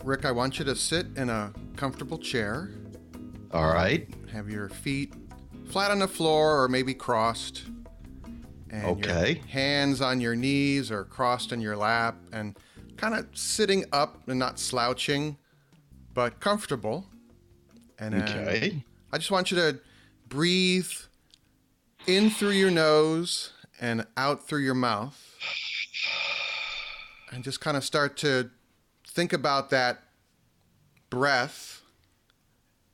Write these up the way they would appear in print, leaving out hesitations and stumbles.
Rick, I want you to sit in a comfortable chair. All right. Have your feet flat on the floor or maybe crossed. And okay. Your hands on your knees or crossed in your lap and kind of sitting up and not slouching, but comfortable. And okay. I just want you to breathe in through your nose and out through your mouth. And just kind of start to think about that breath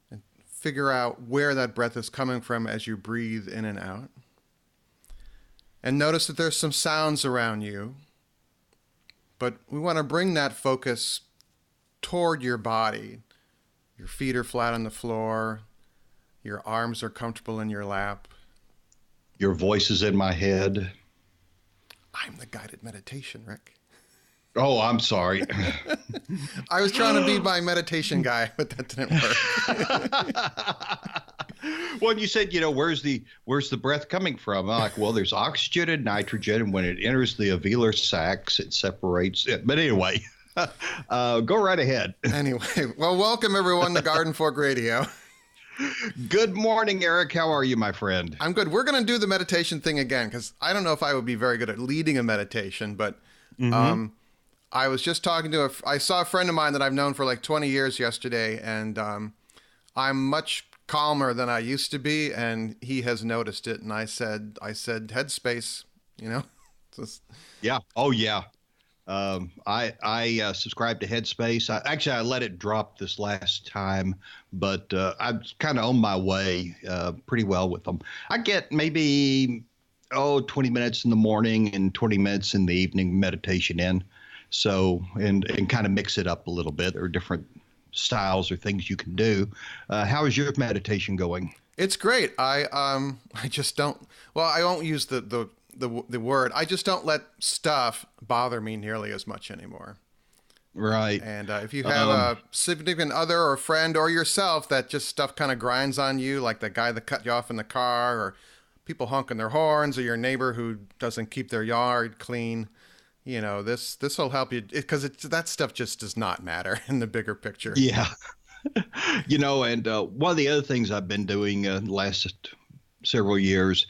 and figure out where that breath is coming from as you breathe in and out. And notice that there's some sounds around you, but we want to bring that focus toward your body. Your feet are flat on the floor. Your arms are comfortable in your lap. Your voice is in my head. I'm the guided meditation, Rick. Oh, I'm sorry. I was trying to be my meditation guy, but that didn't work. Well, you said, where's the breath coming from? I'm like, well, there's oxygen and nitrogen, and when it enters the alveolar sacs, it separates it. But anyway, go right ahead. Anyway, well, welcome everyone to Garden Fork Radio. Good morning, Eric. How are you, my friend? I'm good. We're going to do the meditation thing again, because I don't know if I would be very good at leading a meditation, but I was just talking to I saw a friend of mine that I've known for like 20 years yesterday, and I'm much calmer than I used to be, and he has noticed it. And I said, headspace, Just... Yeah. Oh, yeah. I subscribe to Headspace. I let it drop this last time, but I'm kind of on my way pretty well with them. I get maybe 20 minutes in the morning and 20 minutes in the evening meditation in. So, and kind of mix it up a little bit. There are different styles or things you can do. How is your meditation going? It's great. I just don't, well, I won't use the word. I just don't let stuff bother me nearly as much anymore. Right. And if you have a significant other or a friend or yourself that just stuff kind of grinds on you, like the guy that cut you off in the car, or people honking their horns, or your neighbor who doesn't keep their yard clean, this will help you, because that stuff just does not matter in the bigger picture. Yeah. And one of the other things I've been doing the last several years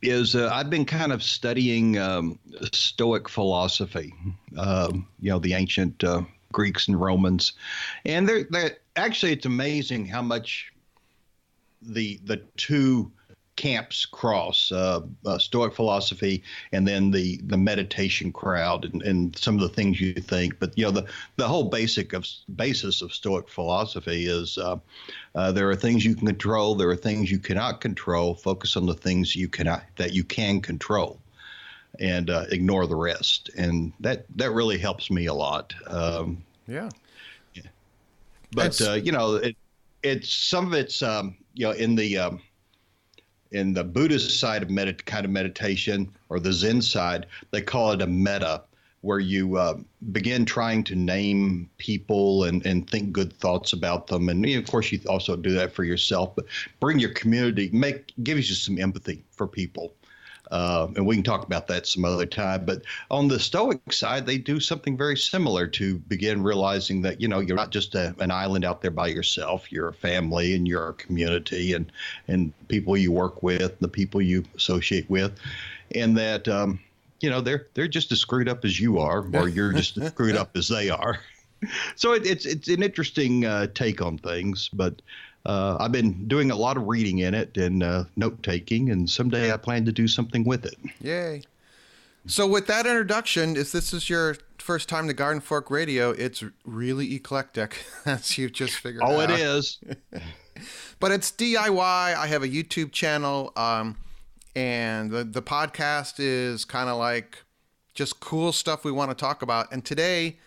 is I've been kind of studying Stoic philosophy, the ancient Greeks and Romans. And they're actually, it's amazing how much the two camps cross, Stoic philosophy and then the meditation crowd and some of the things you think. But, the whole basis of Stoic philosophy is there are things you can control. There are things you cannot control. Focus on the things that you can control, and ignore the rest. And that really helps me a lot. Yeah. But, it's some of it's, in the Buddhist side of meditation, or the Zen side, they call it a metta, where you begin trying to name people and think good thoughts about them. And of course, you also do that for yourself, but bring your community, gives you some empathy for people. And we can talk about that some other time. But on the Stoic side, they do something very similar to begin realizing that, you're not just an island out there by yourself. You're a family, and you're a community, and people you work with, the people you associate with, and that, they're just as screwed up as you are, or you're just as screwed up as they are. So it's an interesting take on things, but I've been doing a lot of reading in it and note-taking, and someday I plan to do something with it. Yay. So with that introduction, if this is your first time to Garden Fork Radio, it's really eclectic, as you just figured out. Oh, it is. But it's DIY. I have a YouTube channel, and the podcast is kind of like just cool stuff we want to talk about. And today,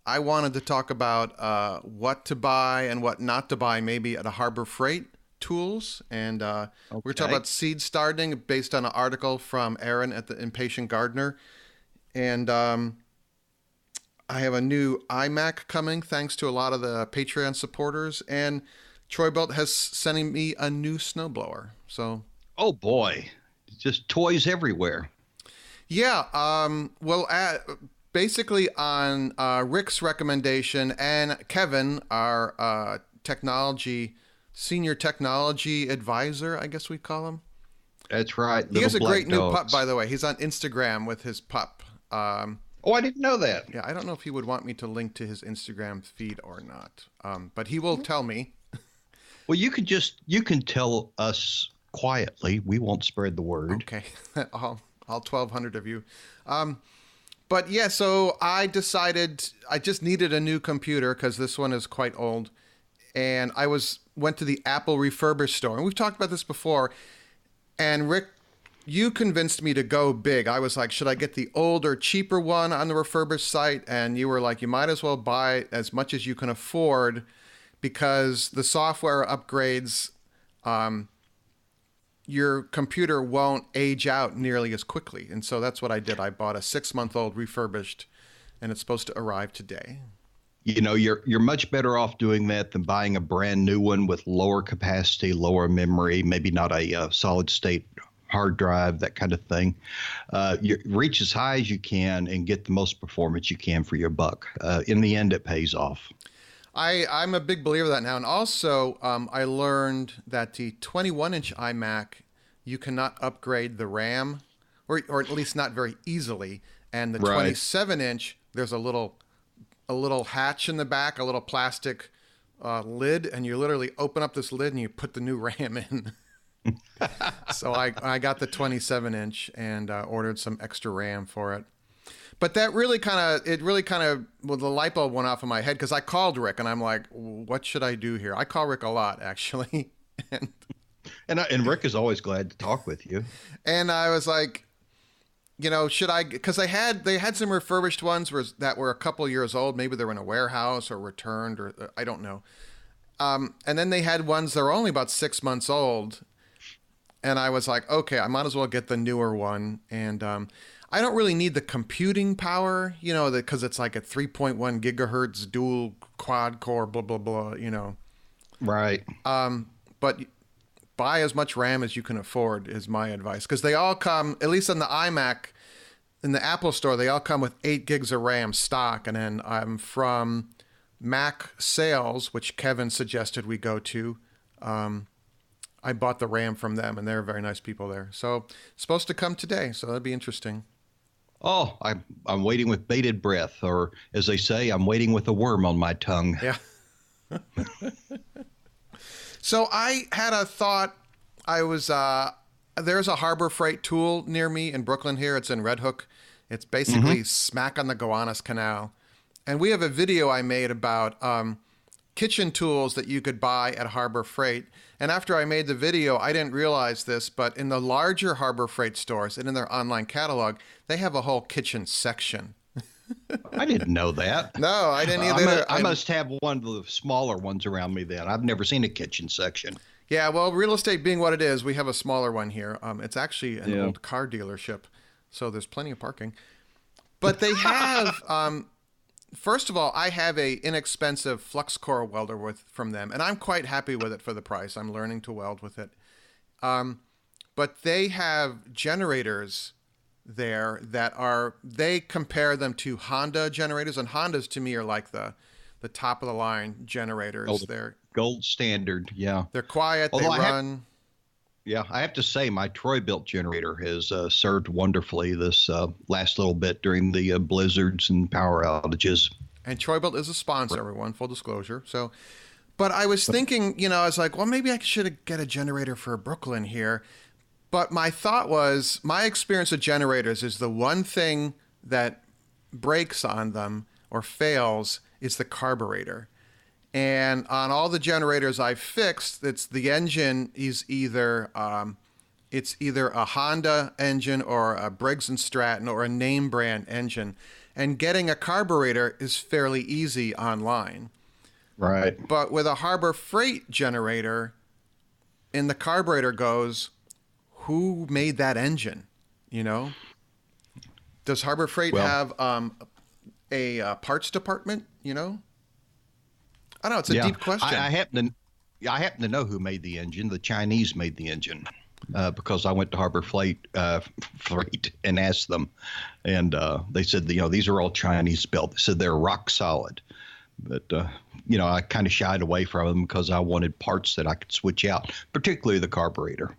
I wanted to talk about what to buy and what not to buy, maybe at a Harbor Freight Tools. And we're talking about seed starting based on an article from Aaron at the Impatient Gardener. And I have a new iMac coming, thanks to a lot of the Patreon supporters. And Troy-Bilt has sending me a new snowblower. So, oh boy, just toys everywhere. Yeah. basically on Rick's recommendation, and Kevin, our senior technology advisor, I guess we call him. That's right. He has a great new dogs. pup, by the way. He's on Instagram with his pup. Oh, I didn't know that. Yeah, I don't know if he would want me to link to his Instagram feed or not, but he will tell me. Well, you can tell us quietly. We won't spread the word. Okay, all 1,200 of you. But yeah, so I decided I just needed a new computer because this one is quite old, and I went to the Apple refurbished store, and we've talked about this before. And Rick, you convinced me to go big. I was like, should I get the older, cheaper one on the refurbished site? And you were like, you might as well buy as much as you can afford because the software upgrades, your computer won't age out nearly as quickly. And so that's what I did. I bought a 6-month-old refurbished, and it's supposed to arrive today. You know, you're much better off doing that than buying a brand new one with lower capacity, lower memory, maybe not a solid state hard drive, that kind of thing. You reach as high as you can and get the most performance you can for your buck. In the end, it pays off. I'm a big believer of that now. And also, I learned that the 21-inch iMac, you cannot upgrade the RAM, or at least not very easily. And the 27-inch, there's a little hatch in the back, a little plastic lid, and you literally open up this lid and you put the new RAM in. So I got the 27-inch and ordered some extra RAM for it. But that really kind of, well, the light bulb went off in my head because I called Rick and I'm like, what should I do here? I call Rick a lot, actually. And Rick is always glad to talk with you. And I was like, you know, should I? Because they had some refurbished ones that were a couple years old. Maybe they were in a warehouse or returned, or I don't know. And then they had ones that were only about 6 months old. And I was like, okay, I might as well get the newer one. And I don't really need the computing power, you know, because it's like a 3.1 gigahertz dual quad core, blah, blah, blah, you know. Right. But buy as much RAM as you can afford is my advice. Because they all come, at least on the iMac, in the Apple store, they all come with 8 gigs of RAM stock. And then from Mac Sales, which Kevin suggested we go to, I bought the RAM from them, and they're very nice people there. So it's supposed to come today, so that'd be interesting. Oh, I'm waiting with bated breath, or as they say, I'm waiting with a worm on my tongue. Yeah. So I had a thought. There's a Harbor Freight tool near me in Brooklyn here. It's in Red Hook. It's basically smack on the Gowanus Canal. And we have a video I made about kitchen tools that you could buy at Harbor Freight. And after I made the video, I didn't realize this, but in the larger Harbor Freight stores and in their online catalog, they have a whole kitchen section. I didn't know that. No, I didn't either. I must have one of the smaller ones around me then. I've never seen a kitchen section. Yeah, well, real estate being what it is, we have a smaller one here. It's actually an old car dealership, so there's plenty of parking. But they have, first of all, I have a inexpensive flux core welder from them, and I'm quite happy with it for the price. I'm learning to weld with it. But they have generators there they compare them to Honda generators, and Hondas to me are like the top of the line generators. Oh, They're gold standard, yeah. They're quiet, they run. I have to say my Troy-Bilt generator has served wonderfully this last little bit during the blizzards and power outages. And Troy-Bilt is a sponsor, everyone, full disclosure. So, but I was thinking, I was like, well, maybe I should get a generator for Brooklyn here. But my thought was, my experience with generators is the one thing that breaks on them or fails is the carburetor. And on all the generators I've fixed, the engine is either a Honda engine or a Briggs & Stratton or a name brand engine. And getting a carburetor is fairly easy online. Right. But with a Harbor Freight generator, in the carburetor goes, who made that engine? Does Harbor Freight have a parts department? I don't know. It's a deep question. I happen to know who made the engine. The Chinese made the engine. because I went to Harbor Freight and asked them, and they said, these are all Chinese built. They said they're rock solid. But, I kind of shied away from them because I wanted parts that I could switch out, particularly the carburetor.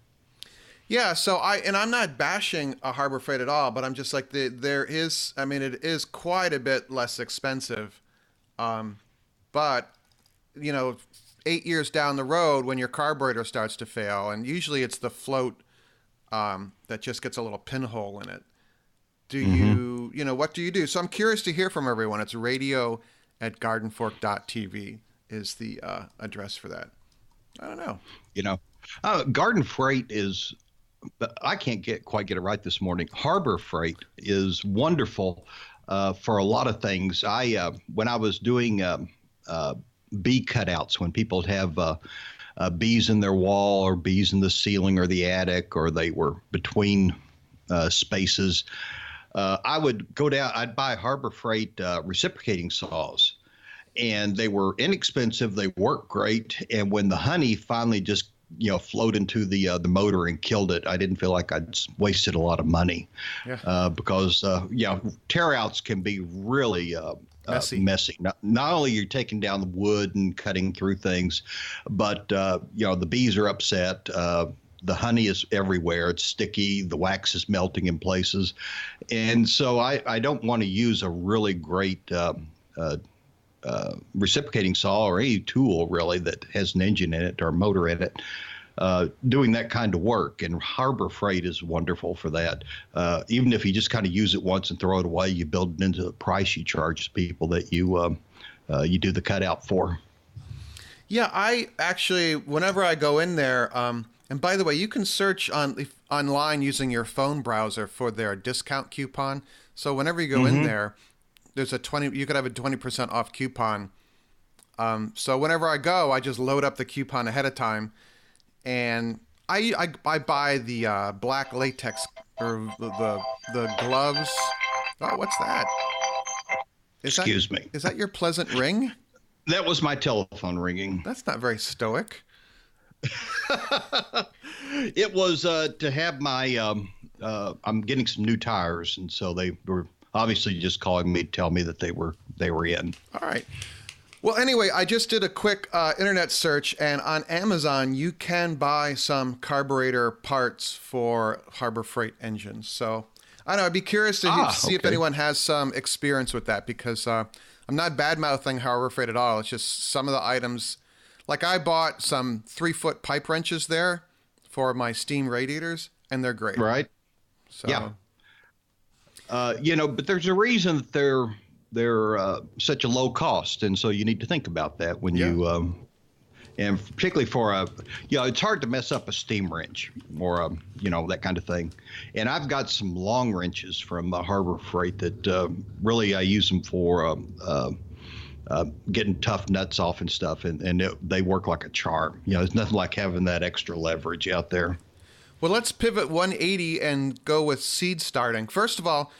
Yeah, so I'm not bashing a Harbor Freight at all, but I'm just like, it is quite a bit less expensive. But, 8 years down the road when your carburetor starts to fail, and usually it's the float that just gets a little pinhole in it. What do you do? So I'm curious to hear from everyone. It's radio@gardenfork.tv is the address for that. I don't know. Garden Freight is, I can't quite get it right this morning. Harbor Freight is wonderful for a lot of things. When I was doing bee cutouts, when people have bees in their wall or bees in the ceiling or the attic, or they were between spaces, I would go down, I'd buy Harbor Freight reciprocating saws, and they were inexpensive. They worked great. And when the honey finally just flowed into the motor and killed it, I didn't feel like I'd wasted a lot of money. Yeah. Because tear outs can be really messy. Not only you're taking down the wood and cutting through things, but the bees are upset. The honey is everywhere. It's sticky. The wax is melting in places. And so I don't want to use a really great reciprocating saw or any tool really that has an engine in it or a motor in it, doing that kind of work. And Harbor Freight is wonderful for that. Even if you just kind of use it once and throw it away, you build it into the price you charge people that you do the cutout for. Yeah, I actually, whenever I go in there, and by the way, you can search online using your phone browser for their discount coupon. So whenever you go in there, there's you could have a 20% off coupon. So whenever I go, I just load up the coupon ahead of time, and I buy the black latex or the gloves. Oh, what's that? Excuse me. Is that your pleasant ring? That was my telephone ringing. That's not very stoic. It was to have my I'm getting some new tires, and so they were obviously just calling me to tell me that they were in. All right. Well, anyway, I just did a quick internet search, and on Amazon you can buy some carburetor parts for Harbor Freight engines. So I don't know, I'd be curious to see if anyone has some experience with that, because I'm not bad-mouthing Harbor Freight at all. It's just some of the items. Like, I bought some 3-foot pipe wrenches there for my steam radiators, and they're great. Right. So. Yeah. But there's a reason that they're such a low cost, and so you need to think about that when you, and particularly for it's hard to mess up a steam wrench or that kind of thing. And I've got some long wrenches from Harbor Freight that really I use them for getting tough nuts off and stuff, and they work like a charm. There's nothing like having that extra leverage out there. Well, let's pivot 180 and go with seed starting. First of all,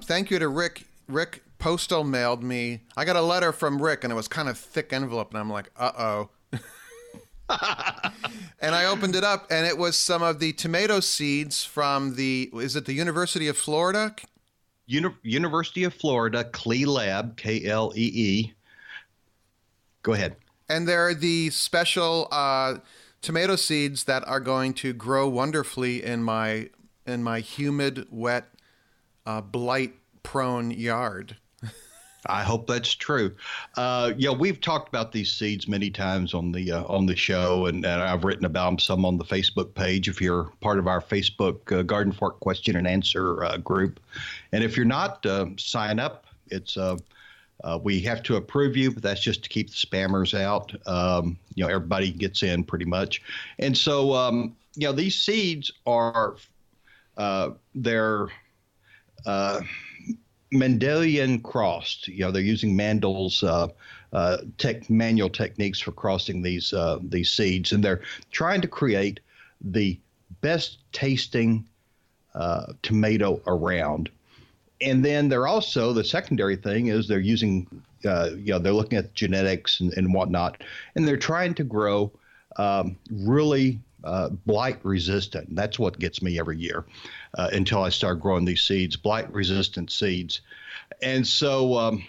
thank you to Rick. Rick postal mailed me. I got a letter from Rick, and it was kind of thick envelope, and I'm like, uh-oh. And I opened it up, and it was some of the tomato seeds from is it the University of Florida? University of Florida, Klee Lab, Klee. Go ahead. And they're the special tomato seeds that are going to grow wonderfully in my humid, wet, blight-prone yard. I hope that's true. We've talked about these seeds many times on the show, and I've written about them some on the Facebook page. If you're part of our Facebook Garden Fork Question and Answer group, and if you're not, sign up. It's we have to approve you, but that's just to keep the spammers out. Everybody gets in pretty much. And so, these seeds are, they're Mendelian crossed. They're using Mandel's manual techniques for crossing these seeds, and they're trying to create the best tasting tomato around. And then they're also, the secondary thing is they're using, they're looking at genetics and whatnot, and they're trying to grow really blight resistant. That's what gets me every year until I start growing these seeds, blight resistant seeds. And so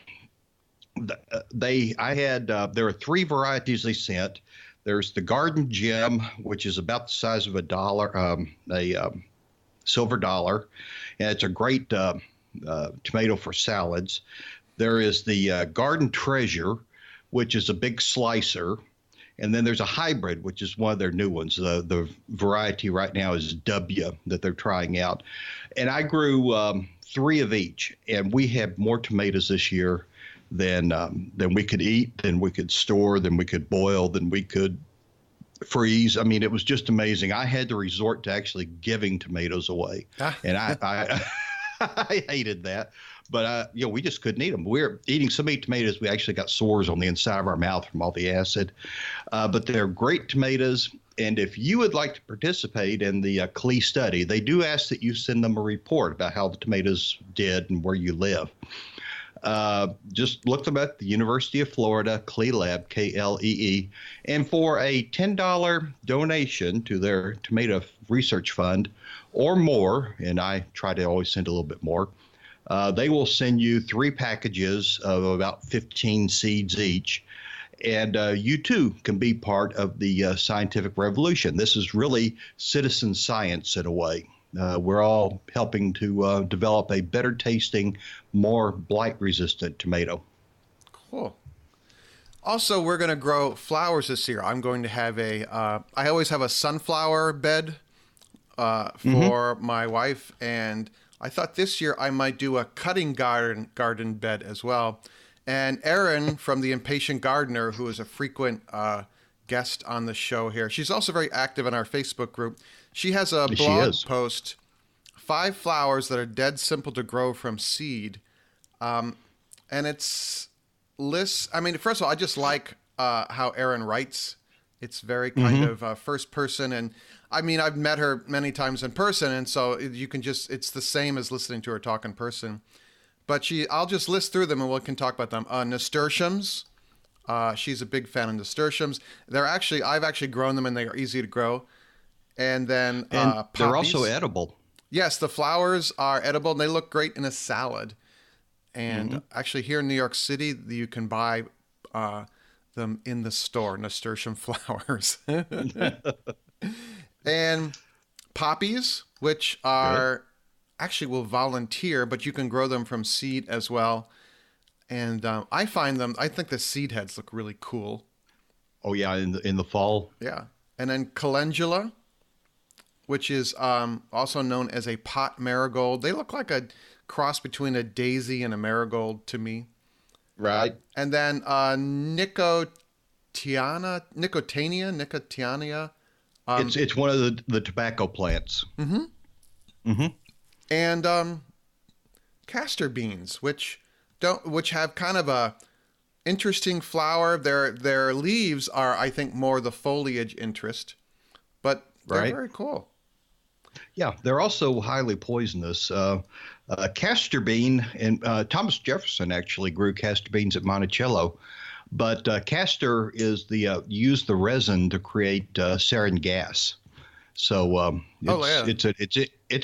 there are three varieties they sent. There's the Garden Gem, which is about the size of a silver dollar, and it's a great tomato for salads. There is the Garden Treasure, which is a big slicer. And then there's a hybrid, which is one of their new ones. The variety right now is W that they're trying out. And I grew three of each, and we have more tomatoes this year than we could eat, than we could store, than we could boil, than we could freeze. I mean, it was just amazing. I had to resort to actually giving tomatoes away, and I I hated that. But, we just couldn't eat them. We were eating so many tomatoes, we actually got sores on the inside of our mouth from all the acid. But they're great tomatoes. And if you would like to participate in the CLE study, they do ask that you send them a report about how the tomatoes did and where you live. Just look them up, the University of Florida, CLE Lab, KLEE. And for a $10 donation to their tomato research fund or more, and I try to always send a little bit more, they will send you 3 packages of about 15 seeds each. And you, too, can be part of the scientific revolution. This is really citizen science in a way. We're all helping to develop a better tasting, more blight-resistant tomato. Cool. Also, we're going to grow flowers this year. I'm going to have I always have a sunflower bed for my wife, and I thought this year I might do a cutting garden bed as well. And Erin from The Impatient Gardener, who is a frequent guest on the show here, she's also very active in our Facebook group. She has a blog post, 5 flowers that are dead simple to grow from seed. And it's lists. I mean, first of all, I just like how Erin writes. It's very kind of first person. And I mean, I've met her many times in person, and so you can it's the same as listening to her talk in person. But I'll just list through them and we can talk about them. Nasturtiums. She's a big fan of nasturtiums. I've actually grown them and they are easy to grow. And then poppies. They're also edible. Yes, the flowers are edible and they look great in a salad. And actually here in New York City, you can buy them in the store, nasturtium flowers. And poppies, which are actually will volunteer, but you can grow them from seed as well. And I think the seed heads look really cool. Oh yeah, in the fall. Yeah. And then calendula, which is also known as a pot marigold. They look like a cross between a daisy and a marigold to me. Right. And then Nicotania. It's one of the tobacco plants. And castor beans, which have kind of a interesting flower. Their leaves are, I think, more the foliage interest, but they're very cool. Yeah, they're also highly poisonous. Castor bean, and Thomas Jefferson actually grew castor beans at Monticello. But castor is use the resin to create sarin gas. So it's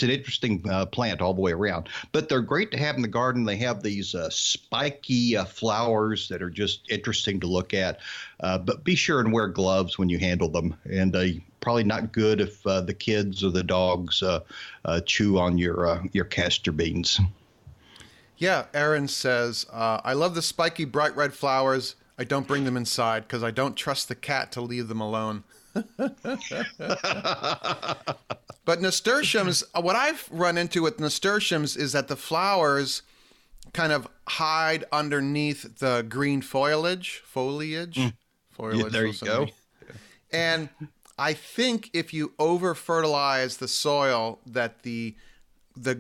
an interesting plant all the way around. But they're great to have in the garden. They have these spiky flowers that are just interesting to look at. But be sure and wear gloves when you handle them. And probably not good if the kids or the dogs chew on your castor beans. Yeah, Erin says, I love the spiky bright red flowers. I don't bring them inside because I don't trust the cat to leave them alone. But nasturtiums, what I've run into with nasturtiums is that the flowers kind of hide underneath the green foliage. Yeah, there you go. And I think if you over fertilize the soil, that the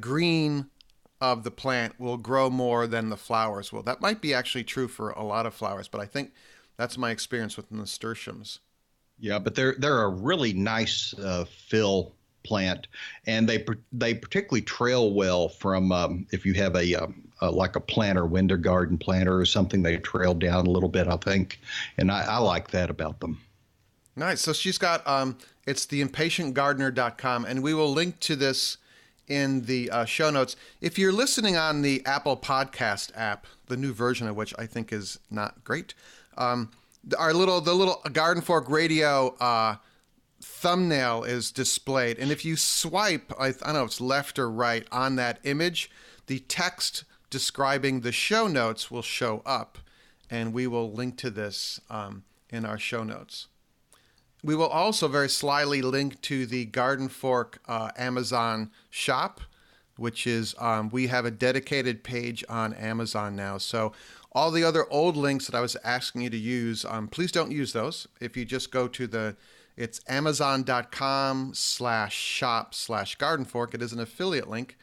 green of the plant will grow more than the flowers will. That might be actually true for a lot of flowers, but I think that's my experience with nasturtiums. Yeah, but they're a really nice fill plant, and they particularly trail well from if you have like a planter, winter garden planter or something. They trail down a little bit, I think, and I like that about them. Nice. So she's got, it's theimpatientgardener.com, and we will link to this in the show notes. If you're listening on the Apple Podcast app, the new version of which I think is not great, the little Garden Fork Radio thumbnail is displayed. And if you swipe, I don't know if it's left or right, on that image, the text describing the show notes will show up, and we will link to this in our show notes. We will also very slyly link to the Garden Fork Amazon shop, which is, we have a dedicated page on Amazon now. So all the other old links that I was asking you to use, please don't use those. If you just go to it's amazon.com/shop/gardenfork. It is an affiliate link.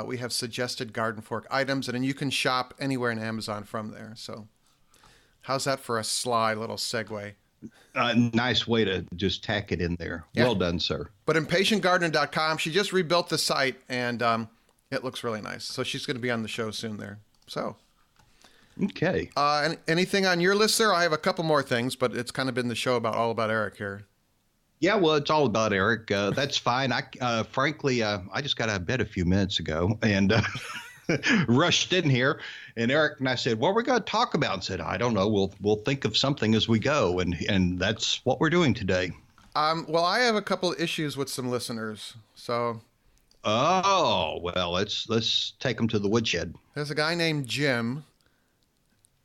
We have suggested Garden Fork items, and then you can shop anywhere in Amazon from there. So how's that for a sly little segue? Nice way to just tack it in there. Yeah. Well done, sir. But impatientgardener.com, she just rebuilt the site, and it looks really nice. So she's going to be on the show soon there. So, okay. Anything on your list, sir? I have a couple more things, but it's kind of been the show all about Eric here. Yeah, well, it's all about Eric. That's fine. Frankly, I just got out of bed a few minutes ago and rushed in here. And Eric and I said, "What are we going to talk about?" And said, "I don't know. We'll think of something as we go." And that's what we're doing today. Well, I have a couple of issues with some listeners. So. Oh, well, let's take them to the woodshed. There's a guy named Jim,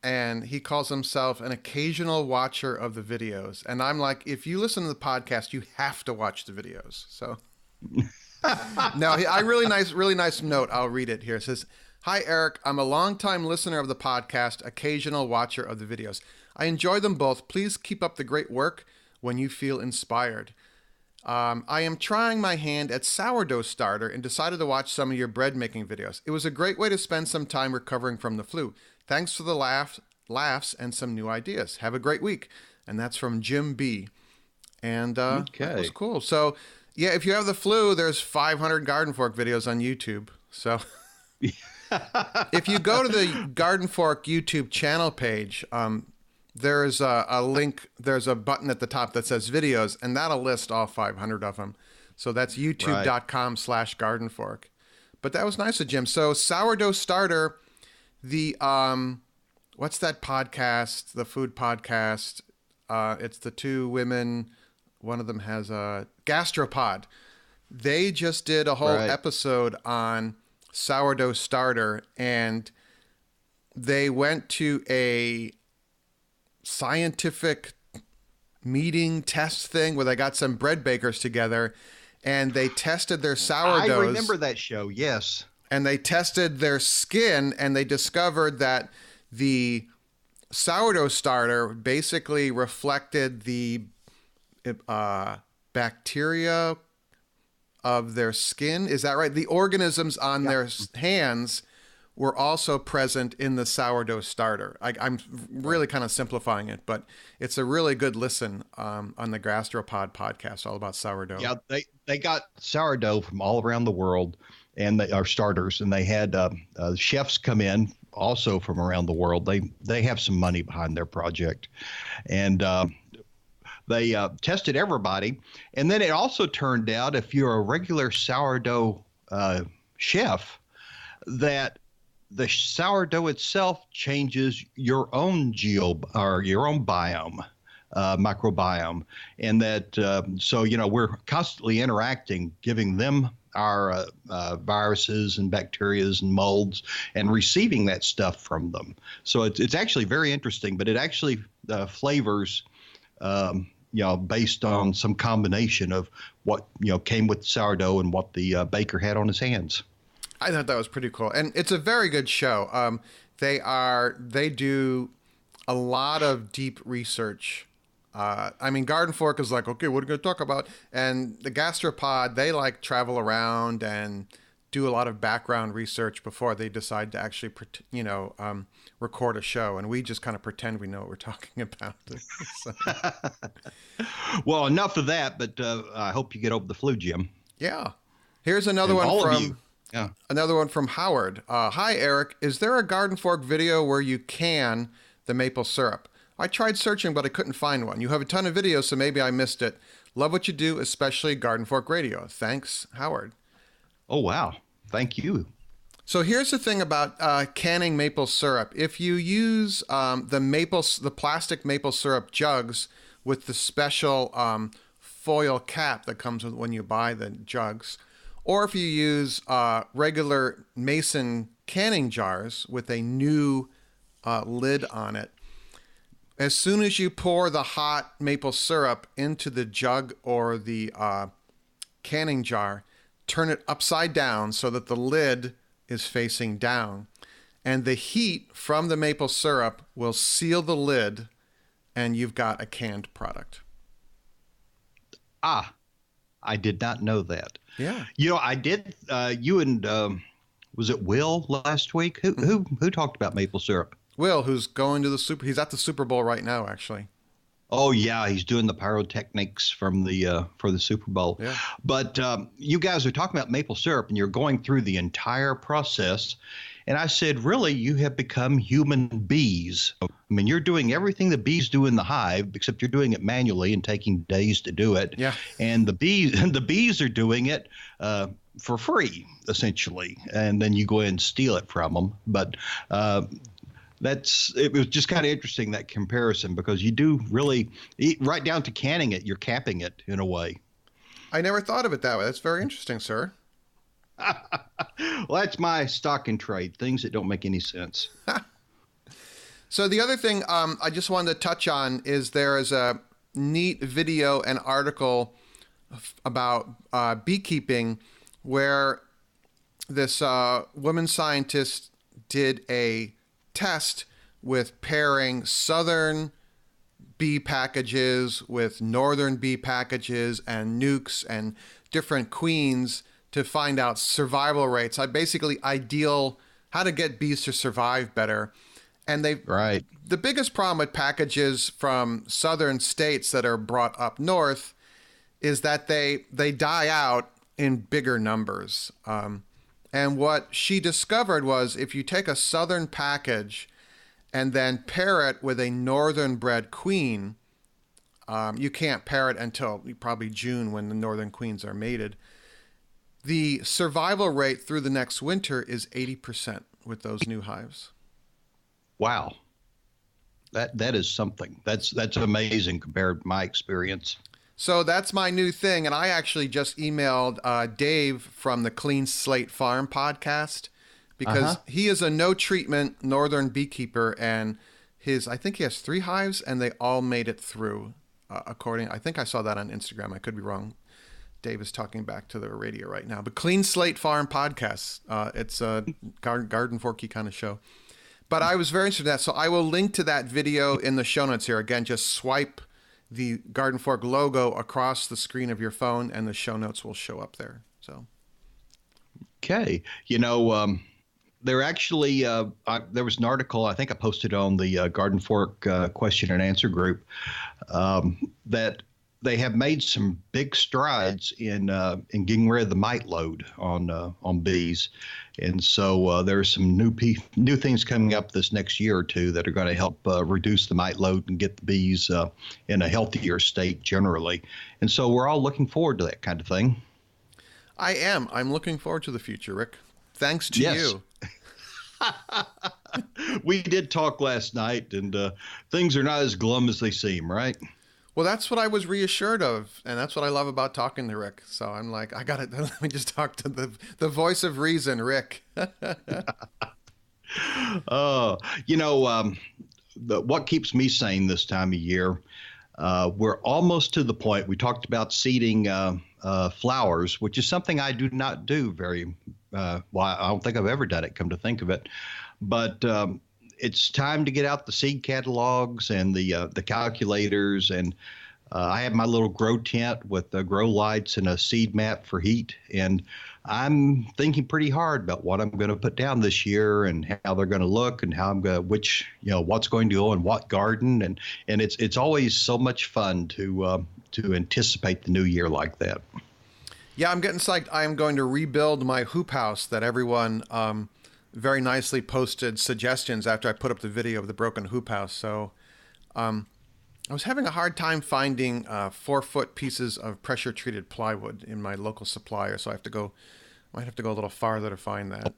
and he calls himself an occasional watcher of the videos. And I'm like, if you listen to the podcast, you have to watch the videos. So. No, really nice note. I'll read it here. It says, "Hi, Eric. I'm a longtime listener of the podcast, occasional watcher of the videos. I enjoy them both. Please keep up the great work when you feel inspired. I am trying my hand at sourdough starter and decided to watch some of your bread making videos. It was a great way to spend some time recovering from the flu. Thanks for the laughs and some new ideas. Have a great week." And that's from Jim B. And that was cool. So, yeah, if you have the flu, there's 500 Garden Fork videos on YouTube. So if you go to the Garden Fork YouTube channel page, there's a link, there's a button at the top that says videos, and that'll list all 500 of them. So that's youtube.com/gardenfork. But that was nice of Jim. So sourdough starter, the, what's that podcast, the food podcast? It's the two women. One of them has a gastropod. They just did a whole episode on sourdough starter, and they went to a scientific meeting test thing where they got some bread bakers together, and they tested their sourdoughs. I remember that show, yes. And they tested their skin, and they discovered that the sourdough starter basically reflected the bacteria of their skin. Is that right? The organisms on their hands were also present in the sourdough starter. I'm really kind of simplifying it, but it's a really good listen on the Gastropod podcast, all about sourdough. Yeah, they got sourdough from all around the world, and they are starters, and they had chefs come in also from around the world. They have some money behind their project, and they tested everybody. And then it also turned out, if you're a regular sourdough chef, that the sourdough itself changes your own your own biome, microbiome. And that, so, we're constantly interacting, giving them our viruses and bacterias and molds, and receiving that stuff from them. So it's actually very interesting, but it actually flavors based on some combination of what, came with sourdough and what the baker had on his hands. I thought that was pretty cool. And it's a very good show. They do a lot of deep research. Garden Fork is like, okay, what are we going to talk about? And the Gastropod, they travel around and do a lot of background research before they decide to actually, record a show. And we just kind of pretend we know what we're talking about. So. Well, enough of that, but I hope you get over the flu, Jim. Yeah. Here's another one from Howard. Hi, Eric. Is there a Garden Fork video where you can the maple syrup? I tried searching, but I couldn't find one. You have a ton of videos, so maybe I missed it. Love what you do, especially Garden Fork Radio. Thanks, Howard. Oh, wow. Thank you. So here's the thing about canning maple syrup. If you use the plastic maple syrup jugs with the special foil cap that comes with when you buy the jugs, or if you use regular mason canning jars with a new lid on it, as soon as you pour the hot maple syrup into the jug or the canning jar, turn it upside down so that the lid is facing down. And the heat from the maple syrup will seal the lid, and you've got a canned product. Ah, I did not know that. Yeah. You know, I did. You and was it Will last week? Who talked about maple syrup? Will, who's going to he's at the Super Bowl right now, actually. Oh yeah, he's doing the pyrotechnics from the for the Super Bowl. Yeah. But you guys are talking about maple syrup, and you're going through the entire process. And I said, really, you have become human bees. I mean, you're doing everything the bees do in the hive, except you're doing it manually and taking days to do it. Yeah. And the bees are doing it for free, essentially. And then you go in and steal it from them. But it was just kind of interesting, that comparison, because you do really, right down to canning it, you're capping it in a way. I never thought of it that way. That's very interesting, sir. Well, that's my stock in trade, things that don't make any sense. So the other thing I just wanted to touch on is there is a neat video and article about beekeeping where this woman scientist did a test with pairing southern bee packages with northern bee packages and nukes and different queens to find out survival rates. Basically how to get bees to survive better. And the biggest problem with packages from southern states that are brought up north is that they die out in bigger numbers. And what she discovered was if you take a southern package and then pair it with a northern bred queen, you can't pair it until probably June when the northern queens are mated. The survival rate through the next winter is 80% with those new hives. Wow. That is something. That's amazing compared to my experience. So that's my new thing. And I actually just emailed Dave from the Clean Slate Farm podcast because he is a no treatment northern beekeeper, and I think he has 3 hives and they all made it through I think I saw that on Instagram. I could be wrong. Dave is talking back to the radio right now. But Clean Slate Farm podcast, it's a garden forky kind of show. But I was very interested in that. So I will link to that video in the show notes here. Again, just swipe the Garden Fork logo across the screen of your phone and the show notes will show up there. So, okay. You know, there actually, there was an article I think I posted on the Garden Fork question and answer group that they have made some big strides in getting rid of the mite load on bees, and so there are some new things coming up this next year or two that are going to help reduce the mite load and get the bees in a healthier state generally. And so we're all looking forward to that kind of thing. I am. I'm looking forward to the future, Rick. Thanks to you. We did talk last night, and things are not as glum as they seem, right? Well, that's what I was reassured of, and that's what I love about talking to Rick. So I'm like, I got it. Let me just talk to the voice of reason, Rick. You know, what keeps me sane this time of year, we're almost to the point. We talked about seeding flowers, which is something I do not do very well. I don't think I've ever done it, come to think of it. But it's time to get out the seed catalogs and the calculators, and I have my little grow tent with grow lights and a seed map for heat, and I'm thinking pretty hard about what I'm going to put down this year and how they're going to look and how I'm going to, what's going to go in what garden, and it's always so much fun to anticipate the new year like that. Yeah, I'm getting psyched. I am going to rebuild my hoop house that everyone very nicely posted suggestions after I put up the video of the broken hoop house. So I was having a hard time finding 4-foot pieces of pressure-treated plywood in my local supplier, so might have to go a little farther to find that.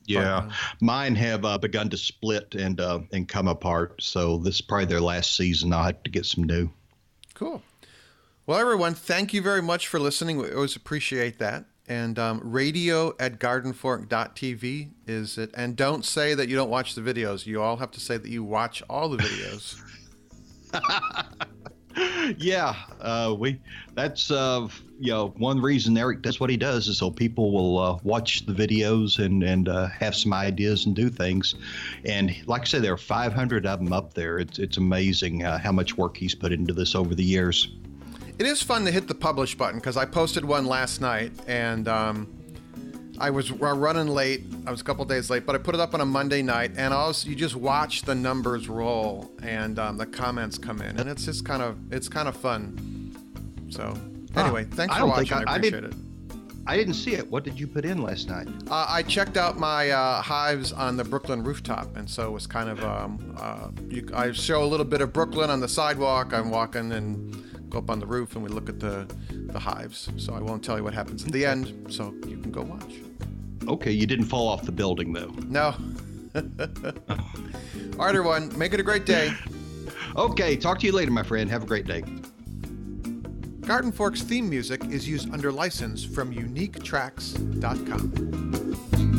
Yeah, mine have begun to split and come apart. So this is probably their last season. I'll have to get some new. Cool. Well, everyone, thank you very much for listening. We always appreciate that. And radio@gardenfork.tv is it. And don't say that you don't watch the videos. You all have to say that you watch all the videos. Yeah, that's one reason Eric does what he does is so people will watch the videos and have some ideas and do things. And like I said, there are 500 of them up there. It's amazing how much work he's put into this over the years. It is fun to hit the publish button because I posted one last night and I was running late. I was a couple days late, but I put it up on a Monday night, and you just watch the numbers roll and the comments come in, and it's just kind of fun. So anyway, thanks for watching. I appreciate it. I didn't see it. What did you put in last night? I checked out my hives on the Brooklyn rooftop, and so it was kind of I show a little bit of Brooklyn on the sidewalk. I'm walking and go up on the roof, and we look at the hives. So I won't tell you what happens at the end, so you can go watch. Okay, you didn't fall off the building, though. No. All right, everyone. Make it a great day. Okay, talk to you later, my friend. Have a great day. Garden Fork's theme music is used under license from uniquetracks.com.